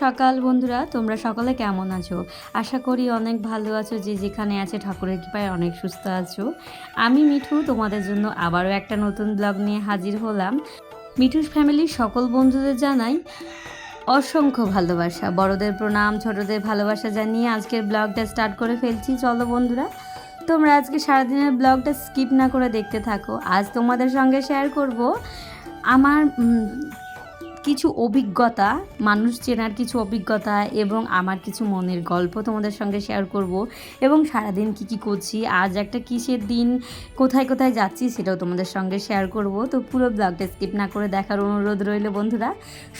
সকাল বন্ধুরা, তোমরা সকলে কেমন আছো? আশা করি অনেক ভালো আছো, যে যেখানে আছে ঠাকুরের কৃপায় অনেক সুস্থ আছো। আমি মিঠু তোমাদের জন্য আবারও একটা নতুন ব্লগ নিয়ে হাজির হলাম। মিঠুস ফ্যামিলির সকল বন্ধুদের জানাই অসংখ্য ভালোবাসা, বড়দের প্রণাম, ছোটদের ভালোবাসা জানিয়ে আজকের ব্লগটা স্টার্ট করে ফেলছি। চলো বন্ধুরা, তোমরা আজকে সারাদিনের ব্লগটা স্কিপ না করে দেখতে থাকো। আজ তোমাদের সঙ্গে শেয়ার করব আমার কিছু অভিজ্ঞতা, মানুষ চেনার কিছু অভিজ্ঞতা এবং আমার কিছু মনের গল্প তোমাদের সঙ্গে শেয়ার করব, এবং সারাদিন কী কী করছি, আজ একটা কিসের দিন, কোথায় কোথায় যাচ্ছি সেটাও তোমাদের সঙ্গে শেয়ার করব। তো পুরো ব্লগটা স্কিপ না করে দেখার অনুরোধ রইল বন্ধুরা।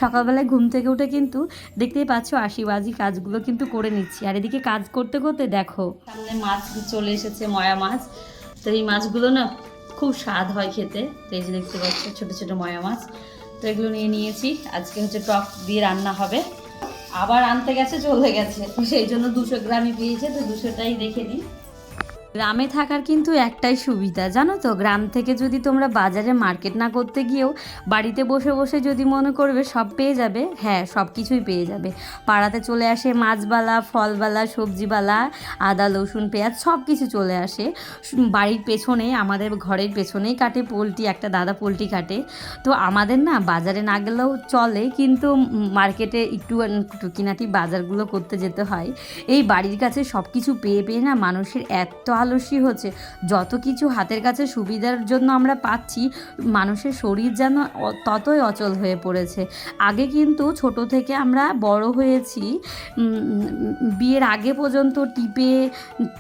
সকালবেলায় ঘুম থেকে উঠে কিন্তু দেখতেই পাচ্ছ আশিবাজি কাজগুলো কিন্তু করে নিচ্ছি, আর এদিকে কাজ করতে করতে দেখো সামনে মাছ চলে এসেছে, ময়া মাছ। তো এই মাছগুলো না খুব স্বাদ হয় খেতে। তো এই যে দেখতে পাচ্ছ ছোটো ছোটো ময়া মাছ, তো এগুলো নিয়ে নিয়েছি। আজকে হচ্ছে টক দিয়ে রান্না হবে। আবার আনতে গেছে, চলে গেছে, সেই জন্য 200 গ্রামই পেয়েছে, তো 200টাই রেখে দিই। গ্রামে থাকার কিন্তু একটাই সুবিধা জানো তো, গ্রাম থেকে যদি তোমরা বাজারে মার্কেট না করতে গিয়েও বাড়িতে বসে বসে যদি মনে করবে সব পেয়ে যাবে, হ্যাঁ সব কিছুই পেয়ে যাবে। পাড়াতে চলে আসে মাছবালা, ফলবালা, সবজিবালা, আদা রসুন পেঁয়াজ সব কিছু চলে আসে। বাড়ির পেছনে, আমাদের ঘরের পেছনেই কাটে পোলট্রি, একটা দাদা পোলট্রি কাটে। তো আমাদের না বাজারে না গেলেও চলে, কিন্তু মার্কেটে একটু টুকিনাটি বাজারগুলো করতে যেতে হয়। এই বাড়ির কাছে সব কিছু পেয়ে পেয়ে না মানুষের এত আলস্য হচ্ছে। যত কিছু হাতের কাছে সুবিধার জন্য আমরা পাচ্ছি, মানুষের শরীর যেন ততই অচল হয়ে পড়েছে। আগে কিন্তু ছোট থেকে আমরা বড় হয়েছি, বিয়ের আগে পর্যন্ত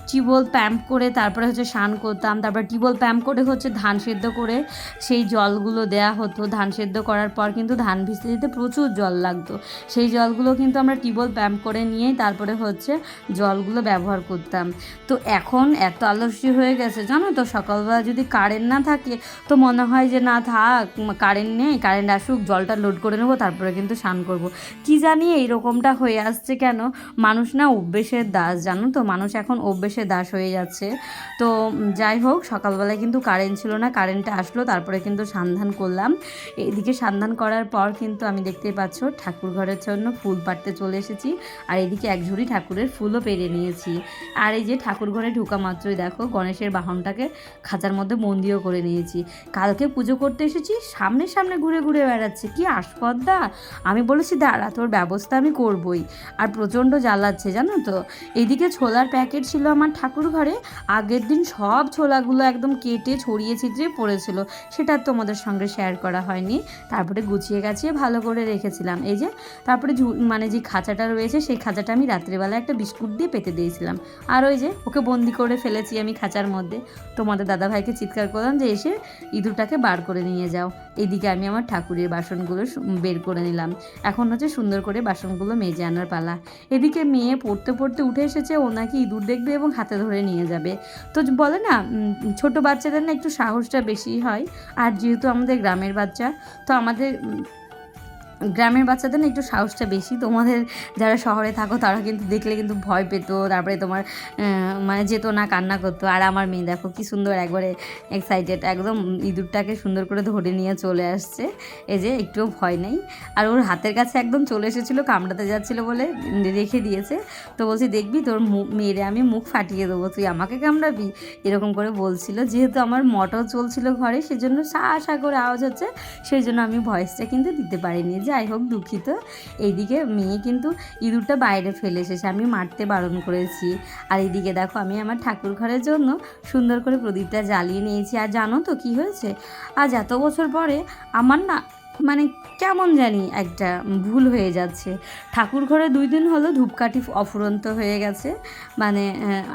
টিউবওয়েল প্যাম্প করে তারপরে হচ্ছে স্নান করতাম, তারপর টিউবওয়েল প্যাম্প করে হচ্ছে ধান সেদ্ধ করে সেই জলগুলো দেয়া হতো। ধান সেদ্ধ করার পর কিন্তু ধান ভিজতে দিতে প্রচুর জল লাগতো, সেই জলগুলো কিন্তু আমরা টিউবওয়েল প্যাম্প করে নিয়েই তারপরে হচ্ছে জলগুলো ব্যবহার করতাম। তো এখন এত আলস্য হয়ে গেছে জানো তো, সকালবেলা যদি কারেন্ট না থাকে তো মনে হয় যে না থাক, কারেন্ট নেই, কারেন্ট আসুক, জলটা লোড করে নেবো, তারপরে কিন্তু স্নান করব। কি জানি এইরকমটা হয়ে আসছে কেন, মানুষ না অভ্যেসের দাস জানো তো, মানুষ এখন অভ্যেসের দাস হয়ে যাচ্ছে। তো যাই হোক, সকালবেলায় কিন্তু কারেন্ট ছিল না, কারেন্টটা আসলো, তারপরে কিন্তু সন্ধান করলাম। এদিকে সন্ধান করার পর কিন্তু আমি দেখতেই পাচ্ছ ঠাকুর ঘরের জন্য ফুল পাড়তে চলে এসেছি, আর এদিকে এক ঝুড়ি ঠাকুরের ফুলও পেরে নিয়েছি। আর এই যে ঠাকুর ঘরে ঢোকা মাত্রই দেখো গণেশের বাহনটাকে খাঁচার মধ্যে বন্দিও করে নিয়েছি। কালকে পুজো করতে এসেছি, সামনে সামনে ঘুরে ঘুরে বেড়াচ্ছে, কি আস্পর্ধা। আমি বলেছি দাঁড়া, তোর ব্যবস্থা আমি করবই, আর প্রচণ্ড জ্বালাচ্ছে জানো তো। এদিকে ছোলার প্যাকেট ছিল আমার ঠাকুর ঘরে, আগের দিন সব ছোলাগুলো একদম কেটে ছড়িয়ে ছিটিয়ে পড়েছিল, সেটা তোমাদের সঙ্গে শেয়ার করা হয়নি। তারপরে গুছিয়ে গাছিয়ে ভালো করে রেখেছিলাম। এই যে তারপরে মানে যে খাঁচাটা রয়েছে, সেই খাঁচাটা আমি রাত্রিবেলা একটা বিস্কুট দিয়ে পেতে দিয়েছিলাম, আর ওই যে ওকে বন্দি করে ফেলেছি আমি খাঁচার মধ্যে। তোমাদের দাদাভাইকে চিৎকার করলাম যে এসে ইঁদুরটাকে বার করে নিয়ে যাও। এদিকে আমি আমার ঠাকুরের বাসনগুলো বের করে নিলাম। এখন হচ্ছে সুন্দর করে বাসনগুলো মেজে আনার পালা। এদিকে মেয়ে পড়তে পড়তে উঠে এসেছে, ও নাকি ইঁদুর দেখবে এবং হাতে ধরে নিয়ে যাবে। তো বলে না ছোট বাচ্চাদের না একটু সাহসটা বেশি হয়, আর যেহেতু আমাদের গ্রামের বাচ্চা, তো আমাদের গ্রামের বাচ্চাদের না একটু সাহসটা বেশি। তোমাদের যারা শহরে থাকো তারা কিন্তু দেখলে কিন্তু ভয় পেতো, তারপরে তোমার মানে যেত না, কান্না করতো। আর আমার মেয়ে দেখো কি সুন্দর একবারে এক্সাইটেড, একদম ইঁদুরটাকে সুন্দর করে ধরে নিয়ে চলে আসছে। এই যে একটুও ভয় নেই, আর ওর হাতের কাছে একদম চলে এসেছিলো, কামড়াতে যাচ্ছিলো বলে রেখে দিয়েছে। তো বলছি দেখবি তোর মেরে আমি মুখ ফাটিয়ে দেবো, তুই আমাকে কামড়াবি, এরকম করে বলছিল। যেহেতু আমার মটর চলছিল ঘরে, সেজন্য সা করে আওয়াজ হচ্ছে, সেই জন্য আমি ভয়েসটা কিন্তু দিতে পারিনি। যাই হোক, দুঃখিত। এইদিকে মেয়ে কিন্তু ইঁদুরটা বাইরে ফেলে এসেছে, আমি মারতে বারণ করেছি। আর এইদিকে দেখো আমি আমার ঠাকুর ঘরের জন্য সুন্দর করে প্রদীপটা জ্বালিয়ে নিয়েছি। আর জানো তো কি হয়েছে, আজ এত বছর পরে আমার না মানে কেমন জানি একটা ভুল হয়ে যাচ্ছে। ঠাকুর ঘরে 2 দিন হলো ধূপকাঠি অফুরন্ত হয়ে গেছে, মানে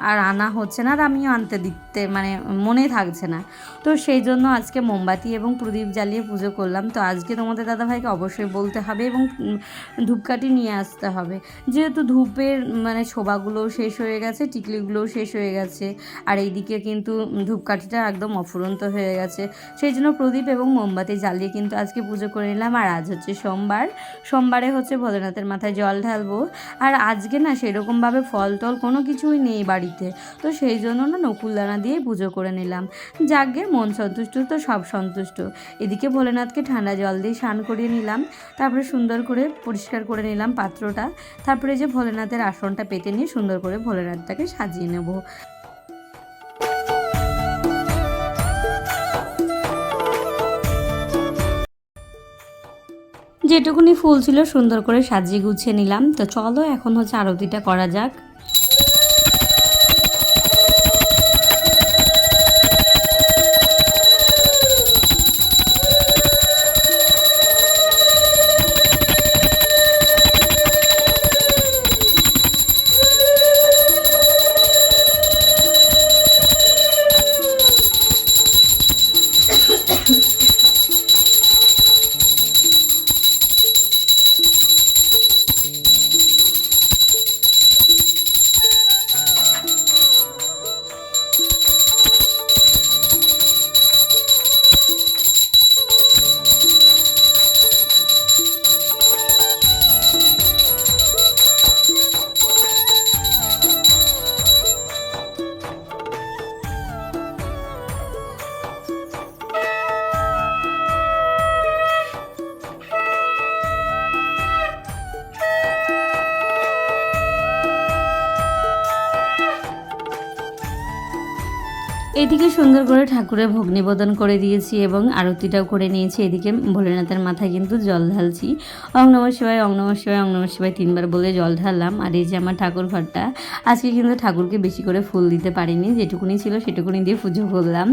আর আনা হচ্ছে না, আর আমিও আনতে দিতে মানে মনে থাকছে না। তো সেই জন্য আজকে মোমবাতি এবং প্রদীপ জ্বালিয়ে পুজো করলাম। তো আজকে তোমাদের দাদাভাইকে অবশ্যই বলতে হবে এবং ধূপকাঠি নিয়ে আসতে হবে, যেহেতু ধূপের মানে ছোবাগুলোও শেষ হয়ে গেছে, টিকলিগুলোও শেষ হয়ে গেছে, আর এইদিকে কিন্তু ধূপকাঠিটা একদম অফুরন্ত হয়ে গেছে। সেই জন্য প্রদীপ এবং মোমবাতি জ্বালিয়ে কিন্তু আজকে পুজো করে নিলাম। আর আজ হচ্ছে সোমবারে হচ্ছে ভোলেনাথের মাথায় জল ঢালবো। আর আজকে না সেরকমভাবে ফল টল কোনো কিছুই নেই বাড়িতে, তো সেই জন্য না নকুলদানা দিয়ে পুজো করে নিলাম। যাকগে, মন সন্তুষ্ট তো সব সন্তুষ্ট। এদিকে ভোলেনাথকে ঠান্ডা জল দিয়ে স্নান করিয়ে নিলাম, তারপরে সুন্দর করে পরিষ্কার করে নিলাম পাত্রটা। তারপরে যে ভোলেনাথের আসনটা পেতে নিয়ে সুন্দর করে ভোলেনাথটাকে সাজিয়ে নেব। যেটুকুনি ফুল ছিল সুন্দর করে সাজিয়ে গুছিয়ে নিলাম। তো চলো এখন হচ্ছে আরতিটা করা যাক। এদিকে সুন্দর করে ঠাকুরের ভোগ নিবেদন করে দিয়েছি এবং আরতিটাও করে নিয়েছি। এদিকে ভোলেনাথের মাথায় কিন্তু জল ঢালছি। ওং নমঃ শিবায়, ওং নমঃ শিবায়, ওং নমঃ শিবায় 3 বার বলে জল ঢাললাম। আর এই যে আমার ঠাকুর ঘরটা, আজকে কিন্তু ঠাকুরকে বেশি করে ফুল দিতে পারিনি, যেটুকুনি ছিল সেটুকুনি দিয়ে পুজো করলাম।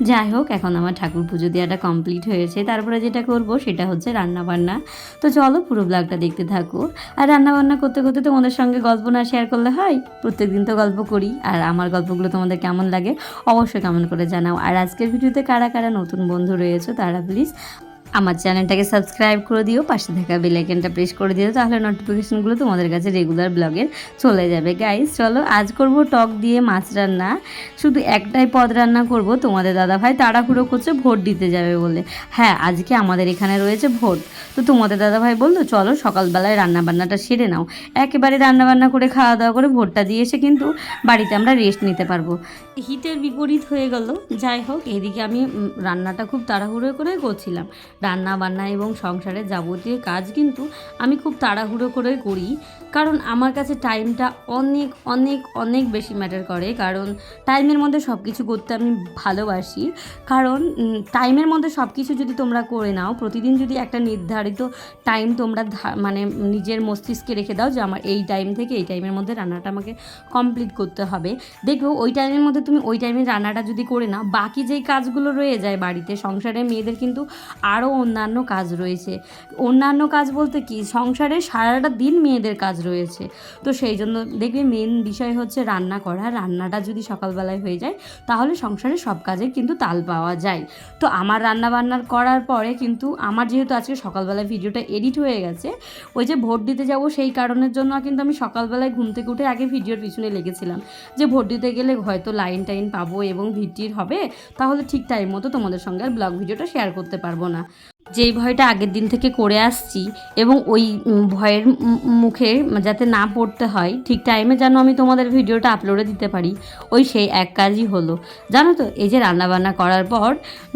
যাই হোক, এখন আমার ঠাকুর পুজো দেওয়াটা কমপ্লিট হয়েছে। তারপরে যেটা করব সেটা হচ্ছে রান্নাবান্না। তো চলো পুরো ব্লগটা দেখতে থাকো। আর রান্নাবান্না করতে করতে তোমাদের সঙ্গে গল্প না শেয়ার করলে হয়? প্রত্যেকদিন তো গল্প করি। আর আমার গল্পগুলো তোমাদের কেমন লাগে অবশ্যই কমেন্ট করে জানাও। আর আজকের ভিডিওতে কারা কারা নতুন বন্ধু রয়েছে তারা প্লিজ আমার চ্যানেলটাকে সাবস্ক্রাইব করে দিও, পাশে থাকা বেল আইকনটা প্রেস করে দিও, তাহলে নোটিফিকেশনগুলো তোমাদের কাছে রেগুলার ব্লগের চলে যাবে। গাইস চলো, আজ করব টক দিয়ে মাছ রান্না। শুধু একটাই পদ রান্না করব। তোমাদের দাদাভাই তাড়াহুড়ো করছে ভোট দিতে যাবে বলে। হ্যাঁ, আজকে আমাদের এখানে রয়েছে ভোট। তো তোমাদের দাদাভাই বললো চলো সকালবেলায় রান্নাবান্নাটা সেরে নাও, একেবারে রান্নাবান্না করে খাওয়া দাওয়া করে ভোটটা দিয়ে এসে কিন্তু বাড়িতে আমরা রেস্ট নিতে পারবো। হিতের বিপরীত হয়ে গেল। যাই হোক, এদিকে আমি রান্নাটা খুব তাড়াহুড়ো করে করছিলাম। রান্না বান্না এবং সংসারের যাবতীয় কাজ কিন্তু আমি খুব তাড়াহুড়ো করে করি, কারণ আমার কাছে টাইমটা অনেক অনেক অনেক বেশি ম্যাটার করে। কারণ টাইমের মধ্যে সব কিছু করতে আমি ভালোবাসি। কারণ টাইমের মধ্যে সব কিছু যদি তোমরা করে নাও, প্রতিদিন যদি একটা নির্ধারিত টাইম তোমরা মানে নিজের মস্তিষ্কে রেখে দাও যে আমার এই টাইম থেকে এই টাইমের মধ্যে রান্নাটা আমাকে কমপ্লিট করতে হবে, দেখো ওই টাইমের মধ্যে তুমি ওই টাইমে রান্নাটা যদি করে নাও, বাকি যেই কাজগুলো রয়ে যায় বাড়িতে সংসারে, মেয়েদের কিন্তু আরও অন্যান্য কাজ রয়েছে। অন্যান্য কাজ বলতে কি, সংসারে সারাটা দিন মেয়েদের কাজ রয়েছে। তো সেই জন্য দেখবে মেন বিষয় হচ্ছে রান্না করা। রান্নাটা যদি সকালবেলায় হয়ে যায় তাহলে সংসারে সব কাজে কিন্তু তাল পাওয়া যায়। তো আমার রান্না বান্নার করার পরে কিন্তু আমার যেহেতু আজকে সকালবেলায় ভিডিওটা এডিট হয়ে গেছে, ওই যে ভোট দিতে যাব সেই কারণের জন্য কিন্তু আমি সকালবেলায় ঘুম থেকে উঠে আগে ভিডিওর পিছনে লেগেছিলাম যে ভোট দিতে গেলে হয়তো লাইন টাইন পাবো এবং ভিডিওর হবে, তাহলে ঠিক টাইম মতো তোমাদের সঙ্গে আর ব্লগ ভিডিওটা শেয়ার করতে পারবো না। যেই ভয়টা আগের দিন থেকে করে আসছি এবং ওই ভয়ের মুখে যাতে না পড়তে হয়, ঠিক টাইমে যেন আমি তোমাদের ভিডিওটা আপলোডে দিতে পারি, ওই সেই এক কাজই হলো। জানো তো, এই যে রান্নাবান্না করার পর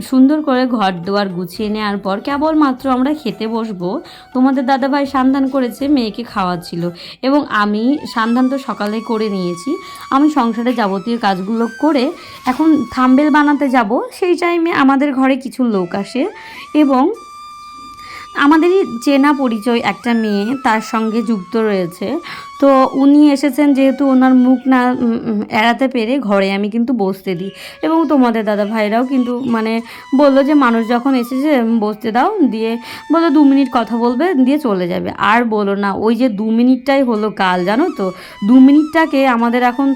সুন্দর করে ঘর দুয়ার গুছিয়ে নেওয়ার পর কেবলমাত্র আমরা খেতে বসবো। তোমাদের দাদাভাই সান্ধান করেছে, মেয়েকে খাওয়াচ্ছিল এবং আমি সান্ধান তো সকালে করে নিয়েছি। আমি সংসারে যাবতীয় কাজগুলো করে এখন থাম্বনেল বানাতে যাব। সেই টাইমে আমাদের ঘরে কিছু লোক আসে এবং আমাদেরই চেনা পরিচয় একটা মেয়ে তার সঙ্গে যুক্ত রয়েছে। তো উনি এসেছেন, যেহেতু ওনার মুখ না এড়াতে পেরে ঘরে আমি কিন্তু বসতে দিই এবং তোমাদের দাদা ভাইরাও কিন্তু মানে বললো যে মানুষ যখন এসেছে বসতে দাও, দিয়ে বললো 2 মিনিট কথা বলবে দিয়ে চলে যাবে। আর বলো না, ওই যে 2 মিনিটটাই হলো কাল, জানো তো 2 মিনিটটাকে আমাদের এখন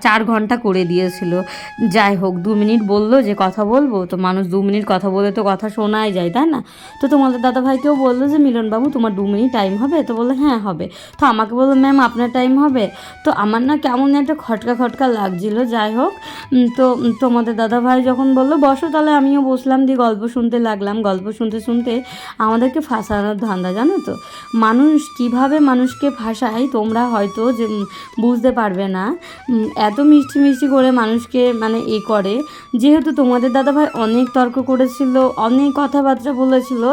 4 ঘন্টা করে দিয়েছিল। যাই হোক, 2 মিনিট বললো যে কথা বলবো, তো মানুষ 2 মিনিট কথা বলে তো কথা শোনাই যায়, তাই না? তো তোমাদের দাদা ভাইকেও বললো যে মিলনবাবু তোমার 2 মিনিট টাইম হবে? তো বললো হ্যাঁ হবে। তো আমাকে বললো ম্যাম টাইম আপনার টাইম হবে। তো আমার না কেমন একটা খটকা খটকা লাগছিল। যাই হোক, তো তোমাদের দাদাভাই যখন বললো বসো, তাহলে আমিও বসলাম, দিয়ে গল্প শুনতে লাগলাম। গল্প শুনতে শুনতে আমাদেরকে ফাঁসানোর ধান্দা, জানো তো মানুষ কিভাবে মানুষকে ফাঁসায় তোমরা হয়তো যে বুঝতে পারবে না। এত মিষ্টি মিষ্টি করে মানুষকে মানে করে, যেহেতু তোমাদের দাদাভাই অনেক তর্ক করেছিল, অনেক কথাবার্তা বলেছিল,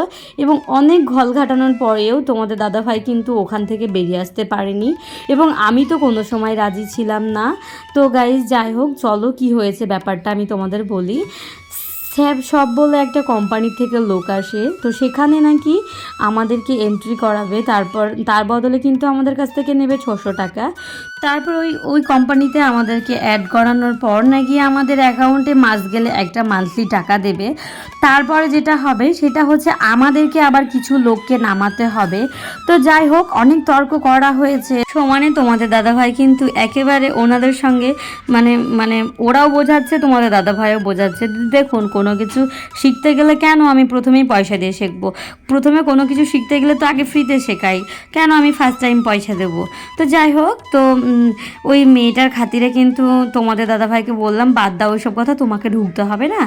এবং অনেক ঘল ঘাটানোর পরেও তোমাদের দাদাভাই কিন্তু ওখান থেকে বেরিয়ে আসতে পারেনি, এবং আমি তো কোনো সময় রাজি ছিলাম না। তো গাইজ যাই হোক, চলো কি হয়েছে ব্যাপারটা আমি তোমাদের বলি। সব বলে একটা কোম্পানি থেকে লোক আসে, তো সেখানে নাকি আমাদেরকে এন্ট্রি করাবে, তার বদলে কিন্তু আমাদের কাছ থেকে নেবে 600 টাকা। তারপর ওই কোম্পানিতে আমাদেরকে অ্যাড করানোর পর নাকি আমাদের অ্যাকাউন্টে মাস গেলে একটা মান্থলি টাকা দেবে। তারপরে যেটা হবে সেটা হচ্ছে আমাদেরকে আবার কিছু লোককে নামাতে হবে। তো যাই হোক, অনেক তর্ক করা হয়েছে সমানে। তোমাদের দাদাভাই কিন্তু একেবারে ওনাদের সঙ্গে মানে মানে ওরাও বোঝাচ্ছে, তোমাদের দাদাভাইও বোঝাচ্ছে, দেখুন কোনো কিছু শিখতে গেলে কেন আমি প্রথমেই পয়সা দিয়ে শিখবো? প্রথমে কোনো কিছু শিখতে গেলে তো আগে ফ্রিতে শেখাই, কেন আমি ফার্স্ট টাইম পয়সা দেবো? তো যাই হোক, তো ওই মেয়েটার খাতিরে কিন্তু তোমাদের দাদাভাইকে বললাম বাদ দাও ওইসব কথা, তোমাকে ঢুকতে হবে না।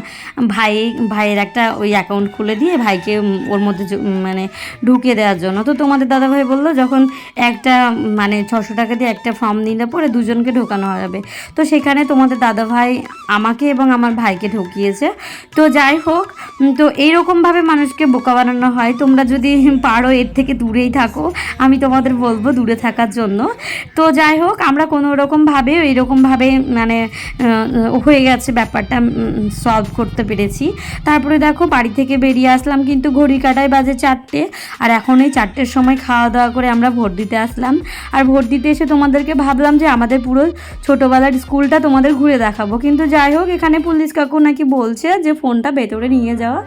ভাইয়ের একটা ওই অ্যাকাউন্ট খুলে দিয়ে ভাইকে ওর মধ্যে মানে ঢুকিয়ে দেওয়ার জন্য। তো তোমাদের দাদাভাই বললো যখন একটা মানে 600 টাকা দিয়ে একটা ফর্ম নিলে পরে দুজনকে ঢোকানো হবে। তো সেখানে তোমাদের দাদাভাই আমাকে এবং আমার ভাইকে ঢুকিয়েছে। তো যাই হোক, তো এইরকমভাবে মানুষকে বোকা বানানো হয়। তোমরা যদি পারো এর থেকে দূরেই থাকো, আমি তোমাদের বলবো দূরে থাকার জন্য। তো যাই হোক, আমরা কোনো রকমভাবে এইরকমভাবে মানে হয়ে গেছে ব্যাপারটা, সলভ করতে পেরেছি। তারপরে দেখো বাড়ি থেকে বেরিয়ে আসলাম, কিন্তু ঘড়ি কাটায় বাজে 4টে, আর এখন এই 4টের সময় খাওয়া দাওয়া করে আমরা ভোট দিতে আসলাম। আর ভোট দিতে এসে তোমাদেরকে ভাবলাম যে আমাদের পুরো ছোটোবেলার স্কুলটা তোমাদের ঘুরে দেখাবো, কিন্তু যাই হোক এখানে পুলিশ কাকু নাকি বলছে যে ফোনটা ভেতরে নিয়ে যাওয়া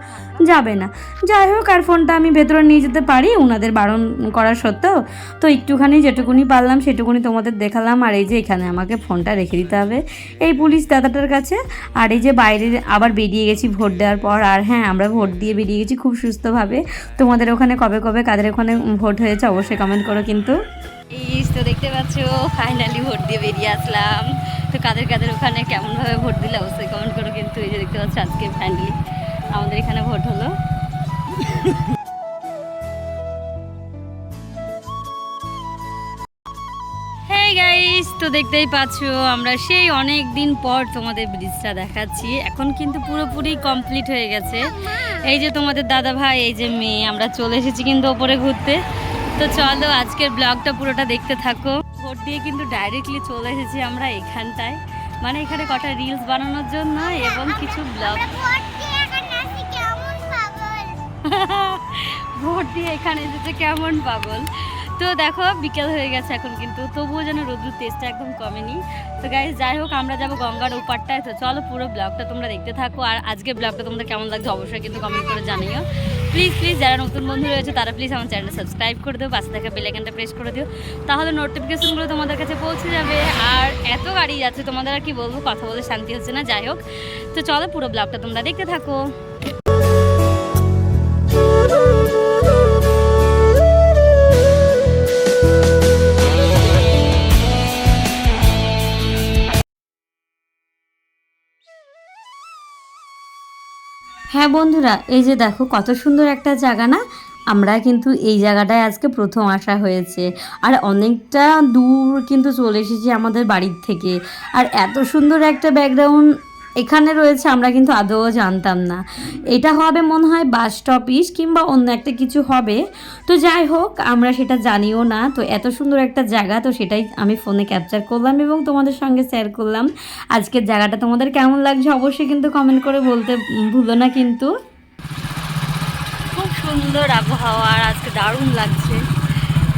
যাবে না। যাই হোক, আর ফোনটা আমি ভেতরে নিয়ে যেতে পারি ওনাদের বারণ করা সত্ত্বেও। তো একটুখানি যেটুকুনি পারলাম সেটুকুনি তোমাদের দেখালাম। আর এই যে এখানে আমাকে ফোনটা রেখে দিতে হবে এই পুলিশ দাদাটার কাছে। আর এই যে বাইরে আবার বেরিয়ে গেছি ভোট দেওয়ার পর। আর হ্যাঁ, আমরা ভোট দিয়ে বেরিয়ে গেছি খুব সুস্থভাবে। তোমাদের ওখানে কবে কবে কাদের ওখানে ভোট হয়েছে অবশ্যই কমেন্ট করো কিন্তু। এই তো দেখতে পাচ্ছ ফাইনালি ভোট দিয়ে বেরিয়ে আসলাম। তো কাদের কাদের ওখানে কেমনভাবে ভোট দিলে অবশ্যই কমেন্ট করো কিন্তু। এই যে দেখতে পাচ্ছ আজকে ফাইনালি আমাদের এখানে ভোট হলো। হেই গাইস, তো দেখতেই পাচ্ছ আমরা সেই অনেক দিন পর তোমাদের ব্রিজটা দেখাচ্ছি। এখন কিন্তু পুরোপুরি কমপ্লিট হয়ে গেছে। এই যে তোমাদের দাদা ভাই, এই যে মেয়ে, আমরা চলে এসেছি কিন্তু ওপরে ঘুরতে। তো চলো আজকের ব্লগটা পুরোটা দেখতে থাকো। ভোট দিয়ে কিন্তু ডাইরেক্টলি চলে এসেছি আমরা এখানটায়, মানে এখানে কটা রিলস বানানোর জন্য এবং কিছু ব্লগ। ভোট দিয়ে এখানে এসেছে কেমন পাগল। তো দেখো বিকেল হয়ে গেছে এখন, কিন্তু তবুও যেন রোদ্রুর তেজটা একদম কমেনি। তো গাইস যাই হোক, আমরা যাবো গঙ্গার ওপারটায়। তো চলো পুরো ব্লগটা তোমরা দেখতে থাকো। আর আজকে ব্লগটা তোমাদের কেমন লাগছে অবশ্যই কিন্তু কমেন্ট করে জানিও। প্লিজ যারা নতুন বন্ধু রয়েছে তারা প্লিজ আমার চ্যানেলটা সাবস্ক্রাইব করে দিও, পাশে থাকা বেল আইকনটা প্রেস করে দিও, তাহলে নোটিফিকেশনগুলো তোমাদের কাছে পৌঁছে যাবে। আর এত গাড়ি যাচ্ছে, তোমাদের আর কি বলবো, কথা বলে শান্তি হচ্ছে না। যাই হোক, তো চলো পুরো ব্লগটা তোমরা দেখতে থাকো। হ্যাঁ বন্ধুরা, এই যে দেখো কত সুন্দর একটা জায়গা না। আমরা কিন্তু এই জায়গাটায় আজকে প্রথম আসা হয়েছে, আর অনেকটা দূর কিন্তু চলে এসেছি আমাদের বাড়ির থেকে। আর এত সুন্দর একটা ব্যাকগ্রাউন্ড এখানে রয়েছে আমরা কিন্তু আদৌ জানতাম না। এটা হবে মনে হয় বাস স্টপিস কিংবা অন্য একটা কিছু হবে। তো যাই হোক, আমরা সেটা জানিও না। তো এত সুন্দর একটা জায়গা, তো সেটাই আমি ফোনে ক্যাপচার করলাম এবং তোমাদের সঙ্গে শেয়ার করলাম। আজকের জায়গাটা তোমাদের কেমন লাগছে অবশ্যই কিন্তু কমেন্ট করে বলতে ভুলো না কিন্তু। খুব সুন্দর আবহাওয়া আর আজকে দারুণ লাগছে,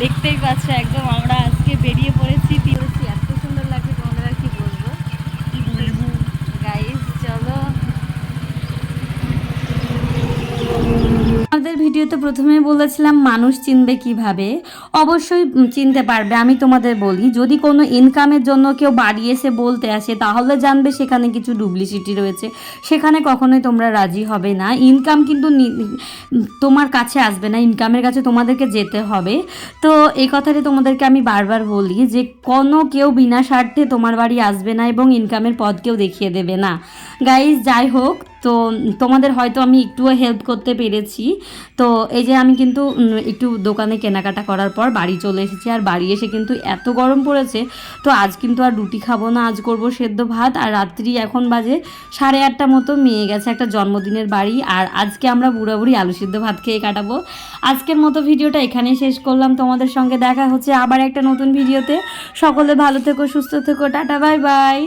দেখতেই পাচ্ছ একদম আমরা আজকে বেরিয়ে পড়েছি। এত সুন্দর লাগছে তোমাদের আর কি বলবো। গাইস চলো। আমাদের ভিডিওতে প্রথমে বলেছিলাম মানুষ চিনবে কিভাবে। অবশ্যই চিনতে পারবে। আমি তোমাদের বলি, যদি কোনো ইনকামের জন্য কেউ বাড়ি এসে বলতে আসে তাহলে জানবে সেখানে কিছু ডুপ্লিসিটি রয়েছে, সেখানে কখনোই তোমরা রাজি হবে না। ইনকাম কিন্তু তোমার কাছে আসবে না, ইনকামের কাছে তোমাদেরকে যেতে হবে। তো এই কথাটি তোমাদেরকে আমি বারবার বলি যে কোনো কেউ বিনা স্বার্থে তোমার বাড়ি আসবে না এবং ইনকামের পথ কেউ দেখিয়ে দেবে না। গাইজ, যাই হোক, তো তোমাদের হয়তো আমি একটুও হেল্প করতে পেরেছি। তো এই যে আমি কিন্তু একটু দোকানে কেনাকাটা করার পর বাড়ি চলে এসেছি, আর বাড়ি এসে কিন্তু এত গরম পড়েছে, তো আজ কিন্তু আর রুটি খাবো না, আজ করব সেদ্ধ ভাত। আর রাত্রি এখন বাজে 8:30 মতো, মেয়ে গেছে একটা জন্মদিনের বাড়ি, আর আজকে আমরা বুড়ি আলু সিদ্ধ ভাত খেয়ে কাটাবো। আজকের মতো ভিডিওটা এখানেই শেষ করলাম, তোমাদের সঙ্গে দেখা হচ্ছে আবার একটা নতুন ভিডিওতে। সকলে ভালো থেকো, সুস্থ থেকো, টাটা, বাই বাই।